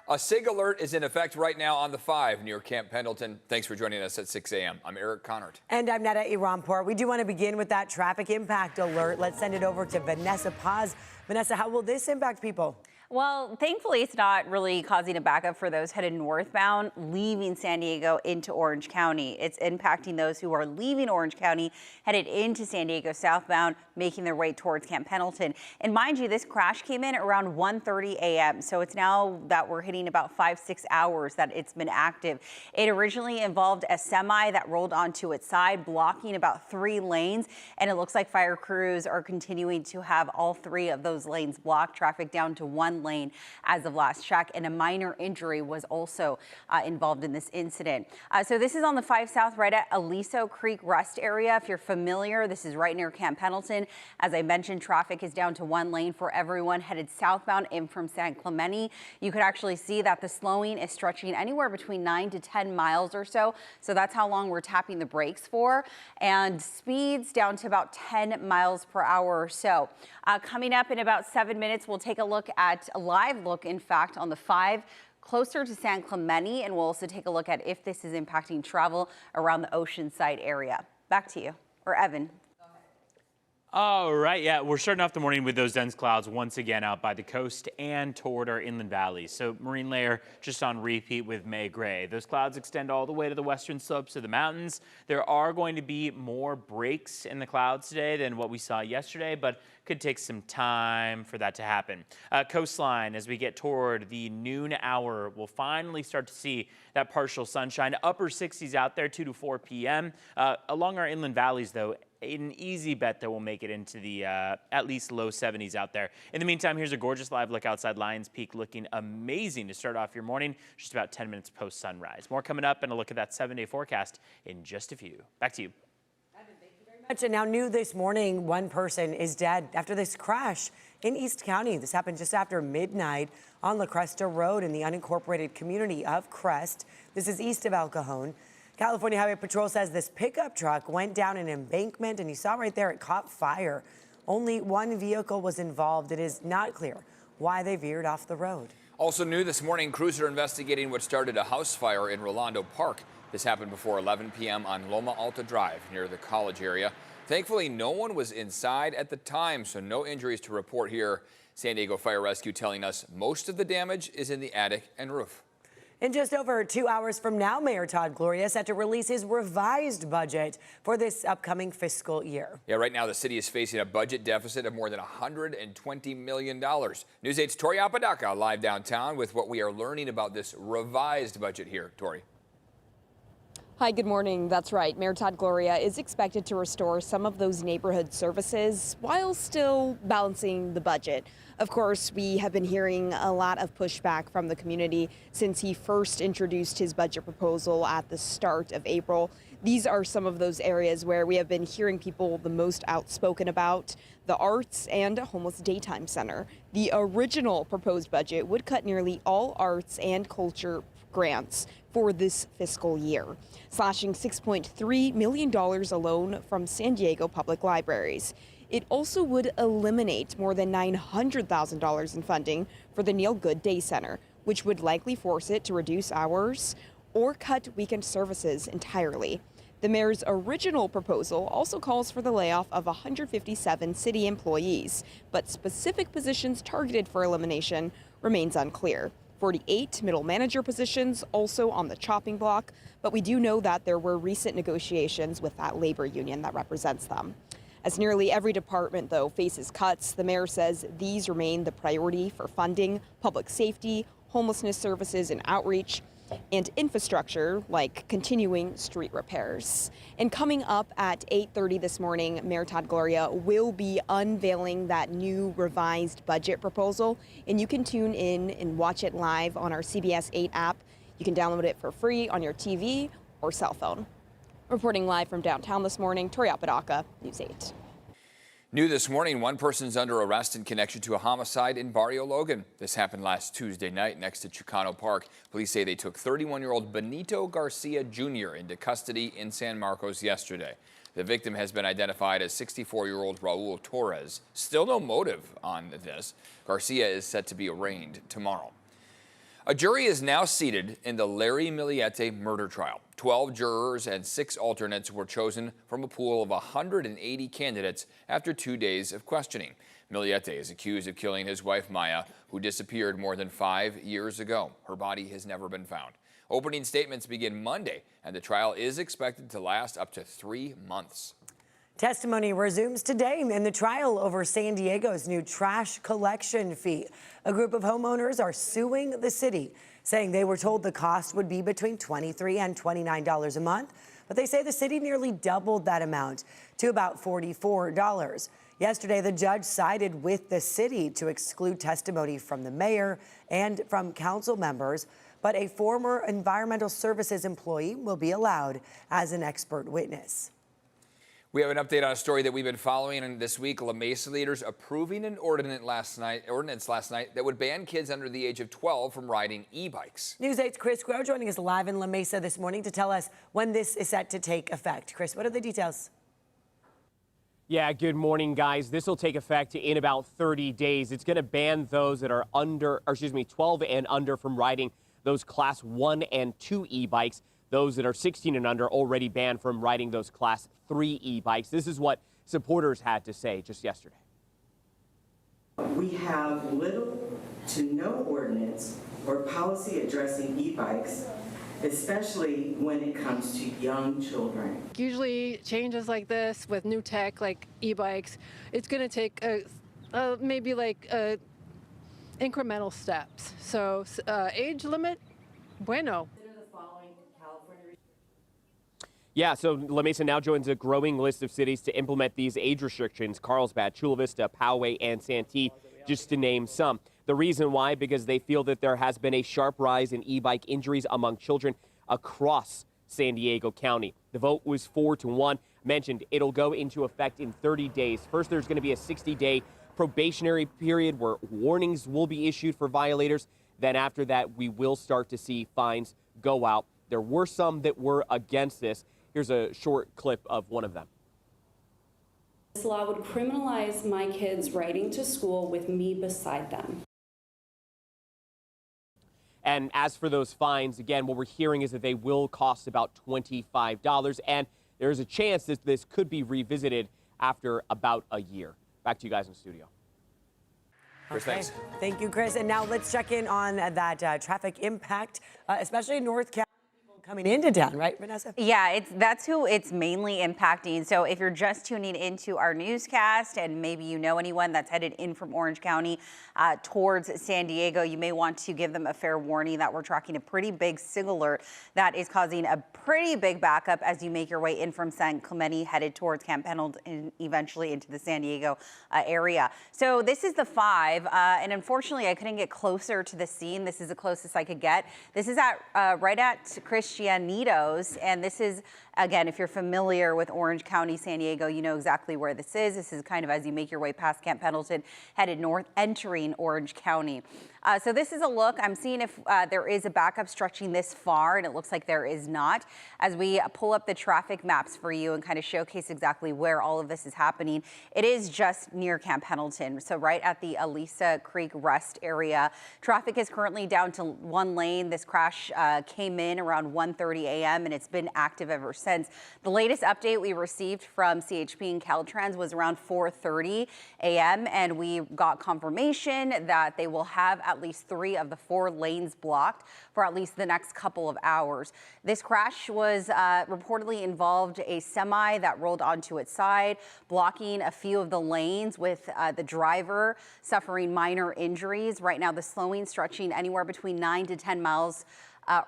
A SIG alert is in effect right now on the 5 near Camp Pendleton. Thanks for joining us at 6 a.m. I'm Eric Connard. And I'm Netta Irampur. We do want to begin with that traffic impact alert. Let's send it over to Vanessa Paz. Vanessa, how will this impact people? Well, thankfully, it's not really causing a backup for those headed northbound, leaving San Diego into Orange County. It's impacting those who are leaving Orange County, headed into San Diego southbound, making their way towards Camp Pendleton. And mind you, this crash came in around 1:30 a.m. So it's now that we're hitting about 5-6 hours that it's been active. It originally involved a semi that rolled onto its side, blocking about 3 lanes. And it looks like fire crews are continuing to have all 3 of those lanes blocked, traffic down to 1 lane as of last check, and a minor injury was also involved in this incident. So this is on the 5 South right at Aliso Creek Rest area. If you're familiar, this is right near Camp Pendleton. As I mentioned, traffic is down to 1 lane for everyone headed southbound in from San Clemente. You could actually see that the slowing is stretching anywhere between 9 to 10 miles or so. So that's how long we're tapping the brakes for, and speeds down to about 10 miles per hour or so. Coming up in about 7 minutes, we'll take a look at a live look, in fact, on the 5 closer to San Clemente, and we'll also take a look at if this is impacting travel around the Oceanside area. Back to you, or Evan. All right, yeah, we're starting off the morning with those dense clouds once again out by the coast and toward our inland valleys. So marine layer just on repeat with May Gray. Those clouds extend all the way to the western slopes of the mountains. There are going to be more breaks in the clouds today than what we saw yesterday, but could take some time for that to happen. Coastline, as we get toward the noon hour, we'll finally start to see that partial sunshine. Upper 60s out there, 2 to 4 p.m. Along our inland valleys, though, an easy bet that we'll make it into the at least low 70s out there. In the meantime, here's a gorgeous live look outside Lions Peak, looking amazing to start off your morning, just about 10 minutes post sunrise. More coming up, and a look at that 7-day forecast in just a few. Back to you. And now new this morning, 1 person is dead after this crash in East County. This happened just after midnight on La Cresta Road in the unincorporated community of Crest. This is east of El Cajon. California Highway Patrol says this pickup truck went down an embankment, and you saw right there it caught fire. Only 1 vehicle was involved. It is not clear why they veered off the road. Also new this morning, crews are investigating what started a house fire in Rolando Park. This happened before 11 p.m. on Loma Alta Drive near the college area. Thankfully, no one was inside at the time, so no injuries to report here. San Diego Fire Rescue telling us most of the damage is in the attic and roof. In just over 2 hours from now, Mayor Todd Gloria set to release his revised budget for this upcoming fiscal year. Yeah, right now the city is facing a budget deficit of more than $120 million. News 8's Tori Apodaca live downtown with what we are learning about this revised budget here. Tori. Hi, good morning. That's right. Mayor Todd Gloria is expected to restore some of those neighborhood services while still balancing the budget. Of course, we have been hearing a lot of pushback from the community since he first introduced his budget proposal at the start of April. These are some of those areas where we have been hearing people the most outspoken about: the arts and a homeless daytime center. The original proposed budget would cut nearly all arts and culture grants for this fiscal year, slashing $6.3 million alone from San Diego public libraries. It also would eliminate more than $900,000 in funding for the Neil Good Day Center, which would likely force it to reduce hours or cut weekend services entirely. The mayor's original proposal also calls for the layoff of 157 city employees, but specific positions targeted for elimination remains unclear. 48 middle manager positions also on the chopping block, but we do know that there were recent negotiations with that labor union that represents them. As nearly every department, though, faces cuts, the mayor says these remain the priority for funding public safety, homelessness services and outreach, and infrastructure like continuing street repairs. And coming up at 8:30 this morning, Mayor Todd Gloria will be unveiling that new revised budget proposal, and you can tune in and watch it live on our CBS 8 app. You can download it for free on your TV or cell phone. Reporting live from downtown this morning, Tori Apodaca, News 8. New this morning, 1 person's under arrest in connection to a homicide in Barrio Logan. This happened last Tuesday night next to Chicano Park. Police say they took 31-year-old Benito Garcia Jr. into custody in San Marcos yesterday. The victim has been identified as 64-year-old Raul Torres. Still no motive on this. Garcia is set to be arraigned tomorrow. A jury is now seated in the Larry Millette murder trial. 12 jurors and 6 alternates were chosen from a pool of 180 candidates after 2 days of questioning. Millette is accused of killing his wife Maya, who disappeared more than 5 years ago. Her body has never been found. Opening statements begin Monday, and the trial is expected to last up to 3 months. Testimony resumes today in the trial over San Diego's new trash collection fee. A group of homeowners are suing the city, saying they were told the cost would be between $23 and $29 a month, but they say the city nearly doubled that amount to about $44. Yesterday, the judge sided with the city to exclude testimony from the mayor and from council members, but a former environmental services employee will be allowed as an expert witness. We have an update on a story that we've been following this week. La Mesa leaders approving an ordinance last night that would ban kids under the age of 12 from riding e-bikes. News 8's Chris Groh joining us live in La Mesa this morning to tell us when this is set to take effect. Chris, what are the details? Yeah, good morning, guys. This will take effect in about 30 days. It's going to ban those that are 12 and under from riding those Class 1 and 2 e-bikes. Those that are 16 and under already banned from riding those Class 3 e-bikes. This is what supporters had to say just yesterday. We have little to no ordinance or policy addressing e-bikes, especially when it comes to young children. Usually changes like this with new tech like e-bikes, it's going to take maybe incremental steps. So age limit, bueno. Yeah, so La Mesa now joins a growing list of cities to implement these age restrictions: Carlsbad, Chula Vista, Poway, and Santee, just to name some. The reason why, because they feel that there has been a sharp rise in e-bike injuries among children across San Diego County. The vote was 4-1. Mentioned it'll go into effect in 30 days. First, there's going to be a 60-day probationary period where warnings will be issued for violators. Then after that, we will start to see fines go out. There were some that were against this. Here's a short clip of one of them. This law would criminalize my kids riding to school with me beside them. And as for those fines, again, what we're hearing is that they will cost about $25, and there's a chance that this could be revisited after about a year. Back to you guys in the studio. Chris, thanks. Thank you, Chris. And now let's check in on that traffic impact, especially in North County. Coming into town, right, Vanessa? Yeah, that's who it's mainly impacting. So if you're just tuning into our newscast and maybe you know anyone that's headed in from Orange County towards San Diego, you may want to give them a fair warning that we're tracking a pretty big SIG alert that is causing a pretty big backup as you make your way in from San Clemente headed towards Camp Pendleton and eventually into the San Diego area. So this is the 5, and unfortunately I couldn't get closer to the scene. This is the closest I could get. This is at right at Christianitos, and this is, again, if you're familiar with Orange County, San Diego, you know exactly where this is. This is kind of as you make your way past Camp Pendleton, headed north, entering Orange County. So this is a look. I'm seeing if there is a backup stretching this far, and it looks like there is not. As we pull up the traffic maps for you and kind of showcase exactly where all of this is happening, it is just near Camp Pendleton, so right at the Elisa Creek Rest area. Traffic is currently down to 1 lane. This crash came in around 1:30 a.m. and it's been active ever since. The latest update we received from CHP and Caltrans was around 4:30 a.m. and we got confirmation that they will have at least 3 of the 4 lanes blocked for at least the next couple of hours. This crash was reportedly involved a semi that rolled onto its side, blocking a few of the lanes with the driver suffering minor injuries. Right now, the slowing stretching anywhere between 9 to 10 miles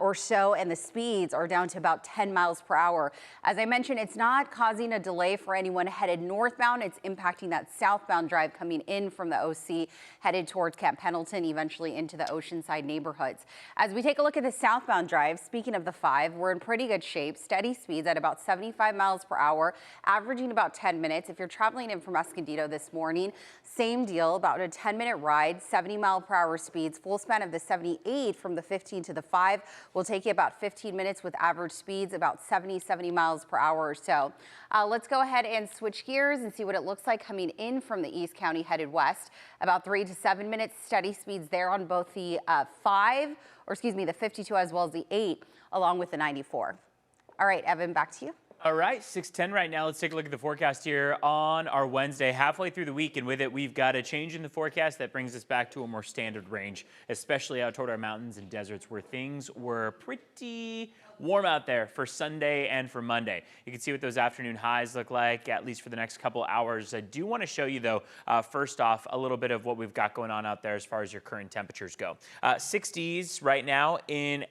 or so, and the speeds are down to about 10 miles per hour. As I mentioned, it's not causing a delay for anyone headed northbound. It's impacting that southbound drive coming in from the OC, headed towards Camp Pendleton, eventually into the Oceanside neighborhoods. As we take a look at the southbound drive, speaking of the 5, we're in pretty good shape. Steady speeds at about 75 miles per hour, averaging about 10 minutes. If you're traveling in from Escondido this morning, same deal, about a 10-minute ride, 70 mile per hour speeds, full span of the 78 from the 15 to the 5. will take you about 15 minutes with average speeds about 70 miles per hour or so. Let's go ahead and switch gears and see what it looks like coming in from the East County headed west. About 3 to 7 minutes, steady speeds there on both the the 52 as well as the 8, along with the 94. All right, Evan, back to you. All right, 6:10 right now. Let's take a look at the forecast here on our Wednesday, halfway through the week. And with it, we've got a change in the forecast that brings us back to a more standard range, especially out toward our mountains and deserts where things were pretty warm out there for Sunday and for Monday. You can see what those afternoon highs look like, at least for the next couple hours. I do want to show you, though, first off, a little bit of what we've got going on out there as far as your current temperatures go. 60s right now in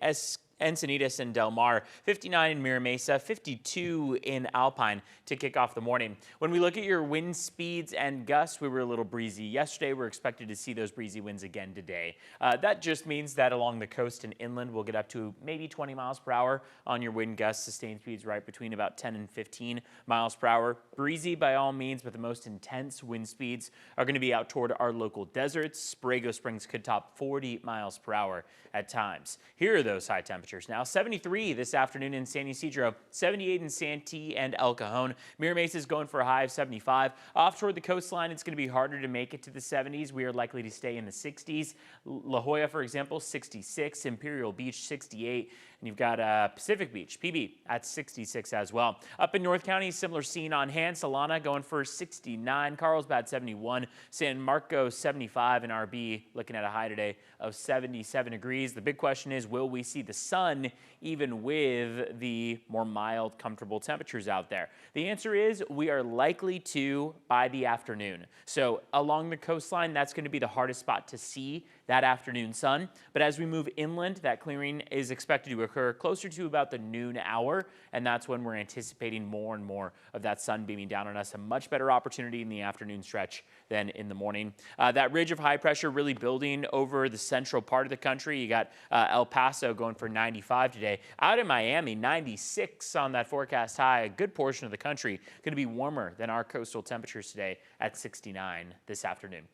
Encinitas and Del Mar, 59 in Mira Mesa, 52 in Alpine to kick off the morning. When we look at your wind speeds and gusts, we were a little breezy yesterday. We're expected to see those breezy winds again today. That just means that along the coast and inland, we'll get up to maybe 20 miles per hour on your wind gusts, sustained speeds right between about 10 and 15 miles per hour. Breezy by all means, but the most intense wind speeds are going to be out toward our local deserts. Borrego Springs could top 40 miles per hour at times. Here are those high temperatures now. 73 this afternoon in San Ysidro, 78 in Santee and El Cajon. Mira Mesa is going for a high of 75. Off toward the coastline, it's going to be harder to make it to the 70s. We are likely to stay in the 60s. La Jolla, for example, 66. Imperial Beach, 68. And you've got Pacific Beach, PB, at 66 as well. Up in North County, similar scene on hand. Solana going for 69. Carlsbad, 71. San Marcos, 75. And RB looking at a high today of 77 degrees. The big question is, will we see the sun even with the more mild, comfortable temperatures out there? The answer is we are likely to by the afternoon. So along the coastline, that's going to be the hardest spot to see that afternoon sun. But as we move inland, that clearing is expected to occur closer to about the noon hour, and that's when we're anticipating more and more of that sun beaming down on us. A much better opportunity in the afternoon stretch than in the morning. That ridge of high pressure really building over the central part of the country. You got El Paso going for 95 today. Out in Miami, 96 on that forecast high. A good portion of the country going to be warmer than our coastal temperatures today at 69 this afternoon.